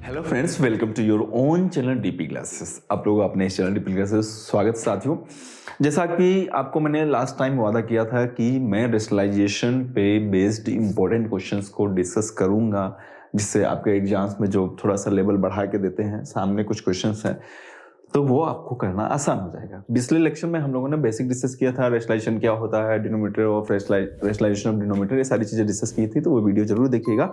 Hello friends, welcome to your own channel DP classes. आप लोग अपने इस चैनल डीपी क्लासेस स्वागत साथियों। जैसा कि आपको मैंने लास्ट टाइम वादा किया था कि मैं रेशनलाइजेशन पे बेस्ड इंपॉर्टेंट क्वेश्चंस को डिस्कस करूंगा, जिससे आपके एग्जाम्स में जो थोड़ा सा लेवल बढ़ा के देते हैं, सामने कुछ क्वेश्चंस हैं तो वो आपको करना आसान हो जाएगा। पिछले लेक्चर में हम लोगों ने बेसिक डिस्कस किया था, रेशनलाइजेशन क्या होता है, denominator of rationalisation of denominator, ये सारी चीजें डिस्कस की थी, तो वो वीडियो जरूर देखिएगा।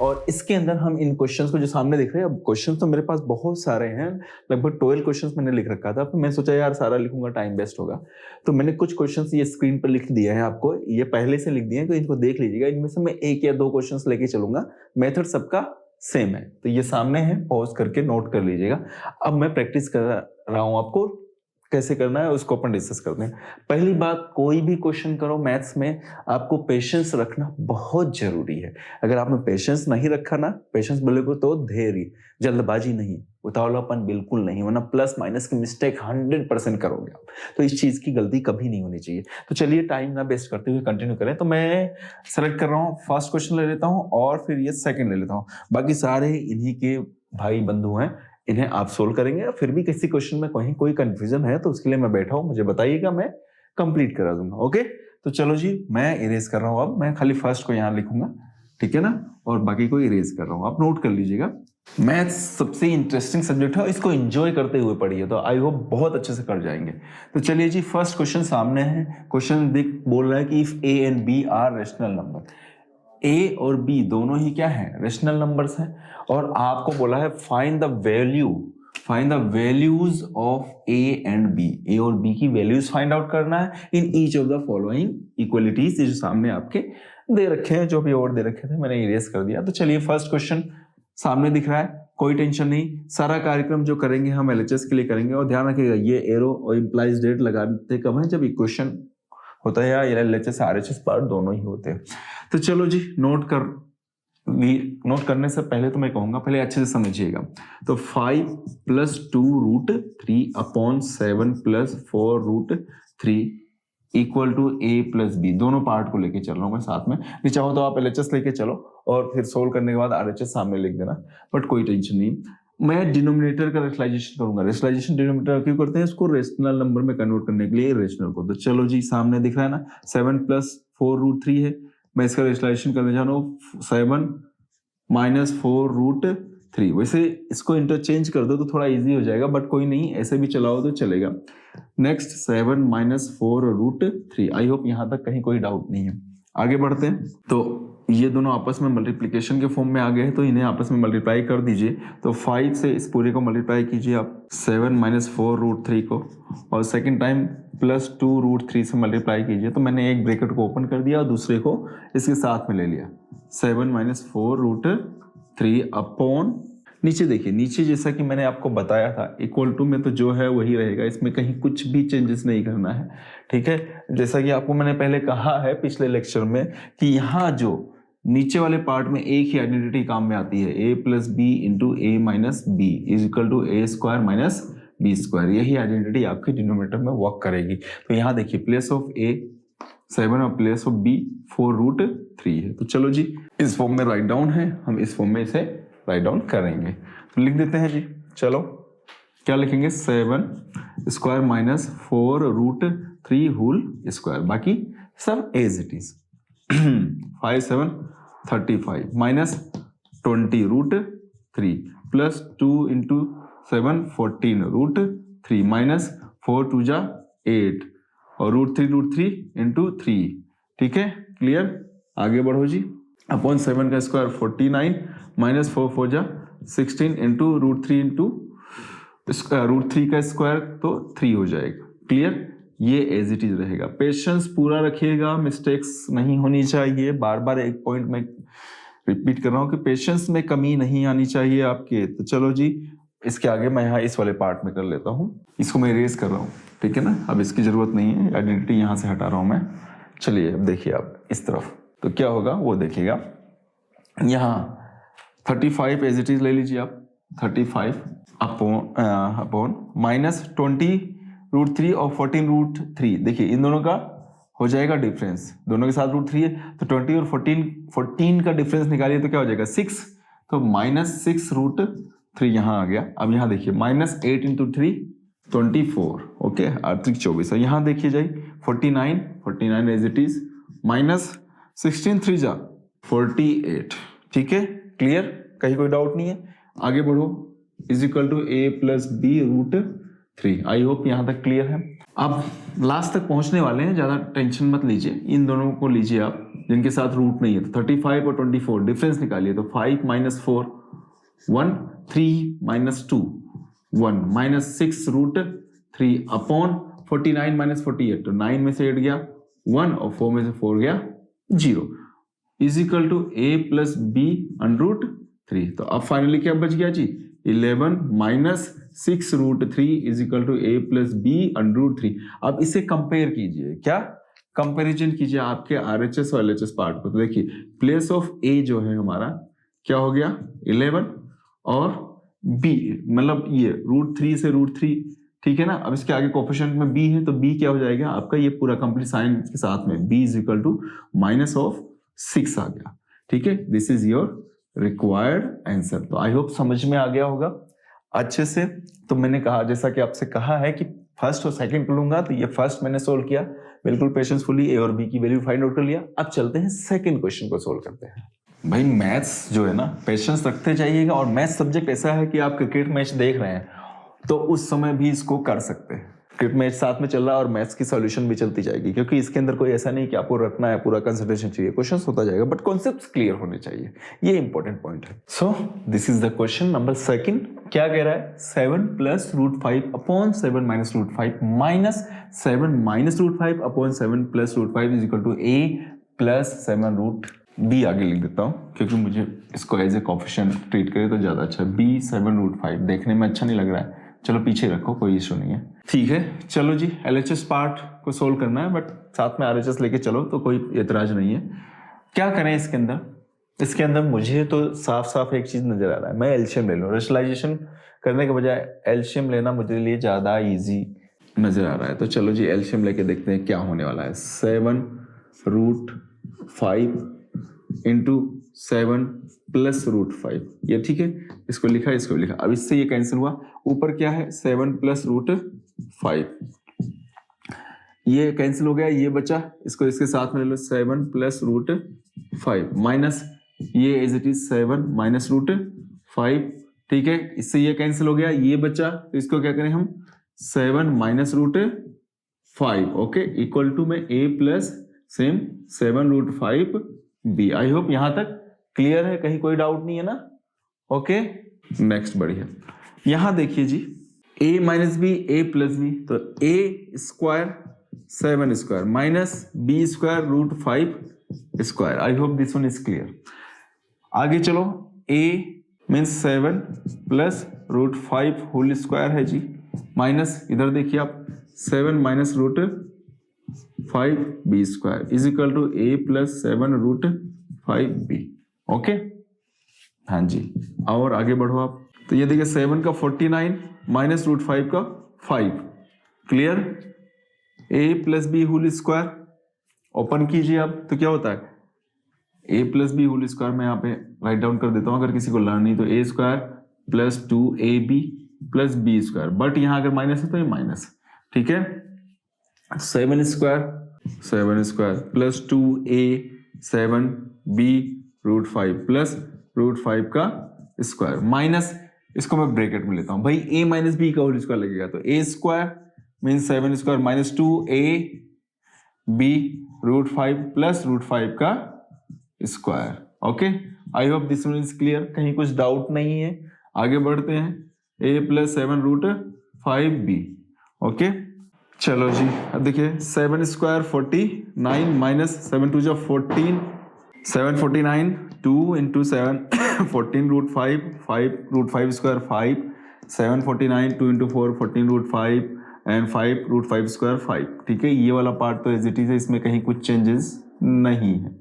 और इसके अंदर हम इन क्वेश्चंस को जो सामने देख रहे हैं, अब क्वेश्चंस तो मेरे पास बहुत सारे हैं, लगभग 12 क्वेश्चंस मैंने लिख रखा था। तो मैं सोचा यार सारा लिखूंगा टाइम वेस्ट होगा, तो मैंने कुछ क्वेश्चंस ये स्क्रीन पर लिख दिए हैं, आपको ये पहले से लिख दिए हैं, तो इनको देख लीजिएगा। इनमें से मैं एक या दो क्वेश्चंस लेके चलूंगा, मेथड सबका सेम है, तो ये सामने है, पॉज करके नोट कर लीजिएगा। अब मैं प्रैक्टिस कर रहा हूं, आपको कैसे करना है उसको अपन डिस्कस करते हैं। पहली बात, कोई भी क्वेश्चन करो मैथ्स में, आपको पेशेंस रखना बहुत जरूरी है। अगर आपने पेशेंस नहीं रखा ना, पेशेंस बोले तो धैर्य, जल्दबाजी नहीं, उतावलापन बिल्कुल नहीं, वरना प्लस माइनस की मिस्टेक 100% करोगे आप। तो इस चीज की गलती कभी नहीं होनी चाहिए। तो चलिए टाइम ना वेस्ट करते हुए कंटिन्यू करें। तो मैं सेलेक्ट कर रहा हूँ, फर्स्ट क्वेश्चन ले लेता हूँ और फिर ये सेकंड ले लेता हूँ। बाकी सारे इन्हीं के भाई बंधु हैं, इन्हें आप सोल्व करेंगे। फिर भी किसी क्वेश्चन में कहीं कोई कंफ्यूजन है तो उसके लिए मैं बैठा हूं, मुझे बताइएगा, मैं कंप्लीट करा दूंगा। ओके, तो चलो जी, मैं इरेज कर रहा हूं। अब मैं खाली फर्स्ट को यहां लिखूंगा, ठीक है ना, और बाकी को इरेज कर रहा हूं। आप नोट कर लीजिएगा। मैथ्स सबसे इंटरेस्टिंग सब्जेक्ट है, इसको एंजॉय करते हुए पढ़िए तो आई होप बहुत अच्छे से कर जाएंगे। तो चलिए जी, फर्स्ट क्वेश्चन सामने है। क्वेश्चन बोल रहा है कि if A and B are rational number, A और बी दोनों ही क्या है, रेशनल नंबर्स हैं, और आपको बोला है find the values of A and B. A और बी की वैल्यूज फाइंड आउट करना है in each of the following equalities. ये जो सामने आपके दे रखे हैं, जो भी और दे रखे थे मैंने इरेज कर दिया। तो चलिए, फर्स्ट क्वेश्चन सामने दिख रहा है, कोई टेंशन नहीं, सारा कार्यक्रम जो करेंगे हम एलएचएस के लिए करेंगे। और ध्यान रखिएगा, ये एरो और इंप्लाइज डेट लगाते कब है, जब इक्वेशन होता है, या एलएचएस आरएचएस पार्ट दोनों ही होते हैं। तो चलो जी, नोट करने से पहले तो मैं कहूंगा पहले अच्छे से समझिएगा। तो 5 + 2√3 upon 7 + 4√3 equal to a + b। दोनों पार्ट को लेके चल रहा हूं मैं साथ में। नहीं चाहो तो आप एलएचएस लेके चलो और फिर सोल्व करने के बाद आरएचएस सामने लिख देना, बट कोई टेंशन नहीं। मैं डिनोमिनेटर का रेशनलाइजेशन करूंगा। रेशनलाइजेशन डिनोमिनेटर क्यों करते हैं, इसको रेशनल नंबर में कन्वर्ट करने के लिए, रेशनल को। तो चलो जी, सामने दिख रहा है ना, 7 + 4√3 है। मैं इसका रेशनलाइजेशन करने जा रहा हूँ, 7 - 4√3। वैसे इसको इंटरचेंज कर दो तो थोड़ा इजी हो जाएगा, बट कोई नहीं, ऐसे भी चलाओ तो चलेगा। नेक्स्ट 7 - 4√3। आई होप यहां तक कहीं कोई डाउट नहीं है। आगे बढ़ते हैं। तो ये दोनों आपस में मल्टीप्लिकेशन के फॉर्म में आ गए हैं, तो इन्हें आपस में मल्टीप्लाई कर दीजिए। तो 5 से इस पूरे को मल्टीप्लाई कीजिए आप, 7 - 4√3 को, और सेकंड टाइम +2√3 से मल्टीप्लाई कीजिए। तो मैंने एक ब्रैकेट को ओपन कर दिया और दूसरे को इसके साथ में ले लिया। 7 - 4√3 अपॉन, नीचे देखिए, नीचे जैसा कि मैंने आपको बताया था, इक्वल टू में तो जो है वही रहेगा, इसमें कहीं कुछ भी चेंजेस नहीं करना है, ठीक है। जैसा कि आपको मैंने पहले कहा है पिछले लेक्चर में कि यहाँ जो नीचे वाले पार्ट में एक ही आइडेंटिटी काम में आती है, a + b × a - b = a² - b²। यही आइडेंटिटी आपके डिनोमिनेटर में वर्क करेगी। तो यहाँ देखिए, प्लेस ऑफ a 7 और प्लेस ऑफ b 4√3 है। तो चलो जी, इस फॉर्म में राइट डाउन है, हम इस फॉर्म में इसे राइट डाउन करेंगे। तो लिख देते हैं जी, चलो क्या लिखेंगे, 7² - 4√3 होल स्क्वायर, बाकी सब एज इट इज। 5 × 7 = 35 -20√3 + 2 × 7 = 14√3 -4 × 2 = 8 और √3 × 3, ठीक है, क्लियर। आगे बढ़ो जी। अपॉन 7 का स्क्वायर 49 -4 × 4 = 16 × √3 का स्क्वायर तो 3 हो जाएगा, क्लियर। ये एज इट इज रहेगा। पेशेंस पूरा रखिएगा, मिस्टेक्स नहीं होनी चाहिए। बार बार एक पॉइंट में रिपीट कर रहा हूं कि पेशेंस में कमी नहीं आनी चाहिए आपके। तो चलो जी, इसके आगे मैं यहाँ इस वाले पार्ट में कर लेता हूँ, इसको मैं इरेज कर रहा हूँ, ठीक है ना। अब इसकी जरूरत नहीं है, आइडेंटिटी यहाँ से हटा रहा हूँ मैं। चलिए अब देखिए आप इस तरफ, तो क्या होगा वो देखिएगा। यहाँ 35 एज इट इज ले लीजिए आप, 35 अपॉन -20√3 और 14√3। देखिए इन दोनों का हो जाएगा डिफरेंस, दोनों के साथ √3 है, तो 20 और 14 का डिफरेंस निकालिए तो क्या हो जाएगा, 6। तो -6√3 यहाँ आ गया। अब यहाँ देखिए -8 × 3 24, ओके, 8×3 = 24 है। यहाँ देखिए जाइए 49 एज इट इज, -16 3 जा 48, ठीक है, क्लियर, कहीं कोई डाउट नहीं है। आगे बढ़ो, is equal to a + b√3। I hope यहाँ तक क्लियर है। अब लास्ट तक पहुंचने वाले हैं, ज्यादा टेंशन मत लीजिए, इन दोनों को लीजिए आप जिनके साथ रूट नहीं है। तो 35 और 24 डिफरेंस निकालिए, तो 5 - 4 1, 3 - 2 1, -6√3 अपॉन 49 - 48, तो 9 में से 8 गया 1 और 4 में से 4 गया 0, is equal to a + b√3। तो अब फाइनली क्या बच गया जी, 11 - 6√3 is equal to a + b√3। अब इसे कंपेयर कीजिए, क्या कंपैरिजन कीजिए आपके RHS और LHS पार्ट को। तो देखिए प्लेस ऑफ a जो है हमारा क्या हो गया 11, और b मतलब ये √3 से √3, ठीक है ना। अब इसके आगे कोफिशिएंट में b है, तो b क्या हो जाएगा आपका, ये पूरा कंप्लीट साइन के साथ में b इज इक्वल टू -6 आ गया, ठीक है। This is your required answer. तो आई होप समझ में आ गया होगा अच्छे से। तो मैंने कहा, जैसा कि आपसे कहा है कि फर्स्ट और सेकंड को लूंगा, तो ये फर्स्ट मैंने सोल्व किया बिल्कुल पेशेंसफुली, ए और बी की वैल्यू फाइंड आउट कर लिया। अब चलते हैं सेकंड क्वेश्चन को सोल्व करते हैं। भाई मैथ्स जो है ना, पेशेंस रखते जाइएगा, और मैथ्स सब्जेक्ट ऐसा है कि आप क्रिकेट मैच देख रहे हैं तो उस समय भी इसको कर सकते हैं। क्रिकेट मैच साथ में चल रहा है और मैथ्स की सॉल्यूशन भी चलती जाएगी, क्योंकि इसके अंदर कोई ऐसा नहीं कि आपको रखना है, पूरा कंसंट्रेशन चाहिए, क्वेश्चंस होता जाएगा, बट कॉन्सेप्ट्स क्लियर होने चाहिए, ये इंपॉर्टेंट पॉइंट है। So this is the question number second. क्या कह रहा है, 7 + √5 upon 7 - √5 minus 7 - √5 upon 7 + √5 is equal to a + 7√b। आगे लिख देता हूँ क्योंकि मुझे इसको एज ए कोफिशिएंट ट्रीट करे तो ज्यादा अच्छा है। b 7√5 देखने में अच्छा नहीं लग रहा है, चलो पीछे रखो, कोई इशू नहीं है, ठीक है। चलो जी, LHS पार्ट को सोल्व करना है, बट साथ में RHS लेके चलो तो कोई एतराज नहीं है। क्या करें इसके अंदर, इसके अंदर मुझे तो साफ साफ एक चीज नजर आ रहा है, मैं एलसीएम ले लूँ। रेशनलाइजेशन करने के बजाय एलसीएम लेना मुझे लिए ज्यादा इजी नजर आ रहा है। तो चलो जी एलसीएम लेके देखते हैं क्या होने वाला है। 7√5 × 7 + √5, ये ठीक है, इसको लिखा, इसको लिखा। अब इससे ये कैंसिल हुआ, ऊपर क्या है 7 + √5, ये कैंसिल हो गया, ये बचा, इसको इसके साथ में ले लो 7 + √5 माइनस ये एज इट इज 7 - √5, ठीक है। इससे ये कैंसिल हो गया, ये बचा, तो इसको क्या करें हम 7 - √5, ओके, इक्वल टू में a + same 7√5b। I hope यहां तक क्लियर है, कहीं कोई डाउट नहीं है ना, ओके। नेक्स्ट बढ़िया, यहां देखिए जी a - b a + b, तो a² 7² minus b² √5²। I hope this one is clear. आगे चलो, a मीन्स 7 + √5² है जी, माइनस इधर देखिए आप 7 - √5b² is equal to a + 7√5b, okay. हाँ जी, और आगे बढ़ो आप, तो ये देखिए 7 का 49 माइनस √5 का 5, क्लियर। a + b² ओपन कीजिए आप, तो क्या होता है a + b² मैं यहाँ पे राइट डाउन कर देता हूँ अगर किसी को लर्न नहीं, तो a² + 2ab + b², बट यहाँ अगर माइनस है तो ये माइनस, ठीक है। 7² + 2a 7b √5 + √5 का स्क्वायर माइनस, इसको मैं ब्रैकेट में लेता हूं भाई, a - b का होल स्क्वायर लगेगा, तो a² मीन्स 7² माइनस 2ab √5 + √5 का square, okay. I hope this one is clear, कहीं कुछ डाउट नहीं है। आगे बढ़ते हैं, a + 7√5b, ओके। चलो जी, अब देखिए 7² 49 माइनस 7 × 2 = 14, 749 2 × 7 14 √5 5 √5² 5, 749 2 × 4 14 √5 एंड 5 √5² 5, ठीक है। ये वाला पार्ट तो एज इट इज है, इसमें कहीं कुछ चेंजेस नहीं है।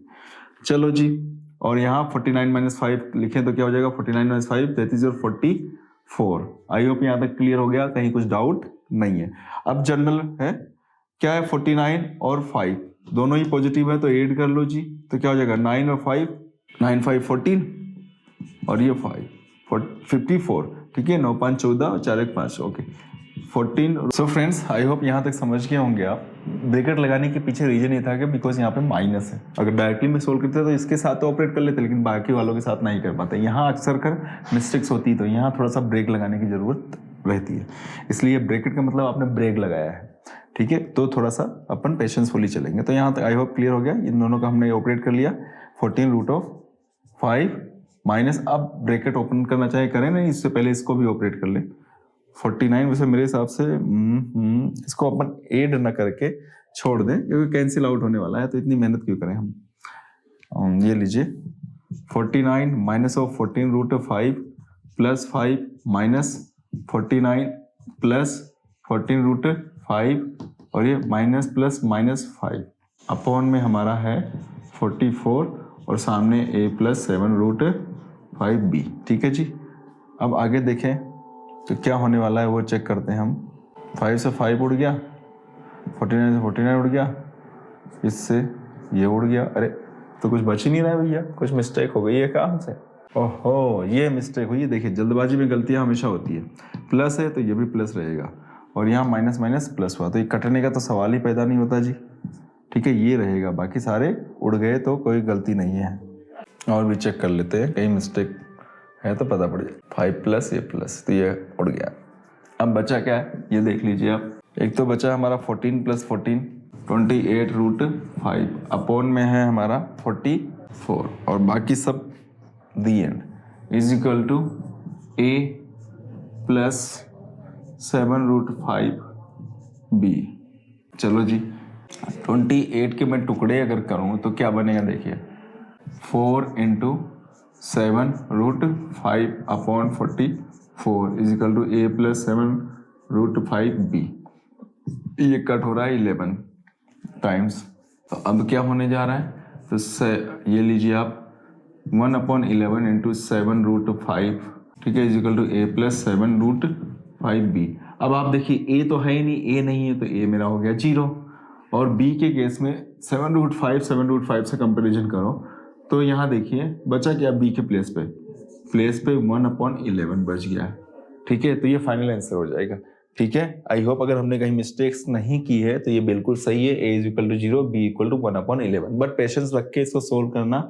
चलो जी, और यहाँ 49 - 5 लिखें तो क्या हो जाएगा, 49 - 5 that is your 44। I hope यहाँ तक क्लियर हो गया, कहीं कुछ डाउट नहीं है। अब जनरल है, क्या है 49 और 5 दोनों ही पॉजिटिव है, तो ऐड कर लो जी, तो क्या हो जाएगा 9 और 5, 9 5 14, और ये 54, ठीक है। 9 5 14 और 4 1 5, ओके 14। सो फ्रेंड्स, आई होप यहाँ तक समझ गए होंगे आप। ब्रैकेट लगाने के पीछे रीजन ये था कि बिकॉज यहाँ पे माइनस है। अगर डायरेक्टली में सोल्व करते तो इसके साथ तो ऑपरेट कर लेते, लेकिन बाकी वालों के साथ नहीं कर पाते। यहाँ अक्सर कर मिस्टेक्स होती, तो यहाँ थोड़ा सा ब्रेक लगाने की ज़रूरत रहती है। इसलिए ब्रैकेट का मतलब आपने ब्रेक लगाया है, ठीक है। तो थोड़ा सा अपन पेशेंसफुली चलेंगे। तो यहाँ तक आई होप क्लियर हो गया। इन दोनों का हमने ऑपरेट कर लिया। 14√5 माइनस, अब ब्रैकेट ओपन करना चाहे करें, नहीं इससे पहले इसको भी ऑपरेट कर ले। 49 वैसे मेरे हिसाब से इसको अपन ऐड ना करके छोड़ दें, क्योंकि कैंसिल आउट होने वाला है, तो इतनी मेहनत क्यों करें हम। ये लीजिए 49 minus of 14√5 plus 5 minus 49 plus 14√5 और ये माइनस प्लस माइनस 5 अपॉन में हमारा है 44 और सामने a प्लस 7√5b, ठीक है जी। अब आगे देखें तो क्या होने वाला है वो चेक करते हैं हम। 5 से 5 उड़ गया, 49 से 49 उड़ गया, इससे ये उड़ गया। अरे तो कुछ बच ही नहीं रहा है भैया, कुछ मिस्टेक हो गई है काम से। ओहो, ये मिस्टेक हुई है। देखिए जल्दबाजी में गलतियां हमेशा होती है। प्लस है तो ये भी प्लस रहेगा, और यहाँ माइनस माइनस प्लस हुआ, तो ये कटने का तो सवाल ही पैदा नहीं होता जी, ठीक है। ये रहेगा, बाकी सारे उड़ गए तो कोई गलती नहीं है। और भी चेक कर लेते हैं, कहीं मिस्टेक है तो पता पड़ जाए। 5 प्लस ये प्लस, तो ये उड़ गया। अब बचा क्या है ये देख लीजिए आप। एक तो बचा हमारा 14 प्लस 14 28√5 अपॉन में है हमारा 44, और बाकी सब the end is equal to a plus 7√5b। चलो जी, 28 के मैं टुकड़े अगर करूं तो क्या बनेगा देखिए। 4 × 7√5 upon 44 is equal to a plus 7√5b। ये कट हो रहा है 11 टाइम्स। तो अब क्या होने जा रहा है, तो ये लीजिए आप 1/11 × 7√5, ठीक है, is equal to a plus 7√5b। अब आप देखिए a तो है ही नहीं, a नहीं है तो a मेरा हो गया 0, और b के केस में 7√5 से कंपेरिजन करो तो यहाँ देखिए बचा क्या, b के प्लेस पे 1/11 बच गया, ठीक है। तो ये फाइनल आंसर हो जाएगा, ठीक है। आई होप अगर हमने कहीं मिस्टेक्स नहीं की है तो ये बिल्कुल सही है। a = 0, b = 1/11। बट पेशेंस रख के इसको सोल्व करना,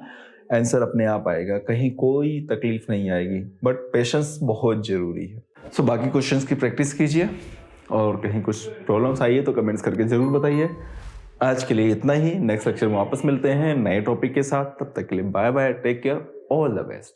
आंसर अपने आप आएगा, कहीं कोई तकलीफ नहीं आएगी, बट पेशेंस बहुत जरूरी है। सो बाकी क्वेश्चंस की प्रैक्टिस कीजिए, और कहीं कुछ प्रॉब्लम्स आई है तो कमेंट्स करके जरूर बताइए। आज के लिए इतना ही, नेक्स्ट लेक्चर में वापस मिलते हैं नए टॉपिक के साथ। तब तक के लिए bye bye, take care, all the best.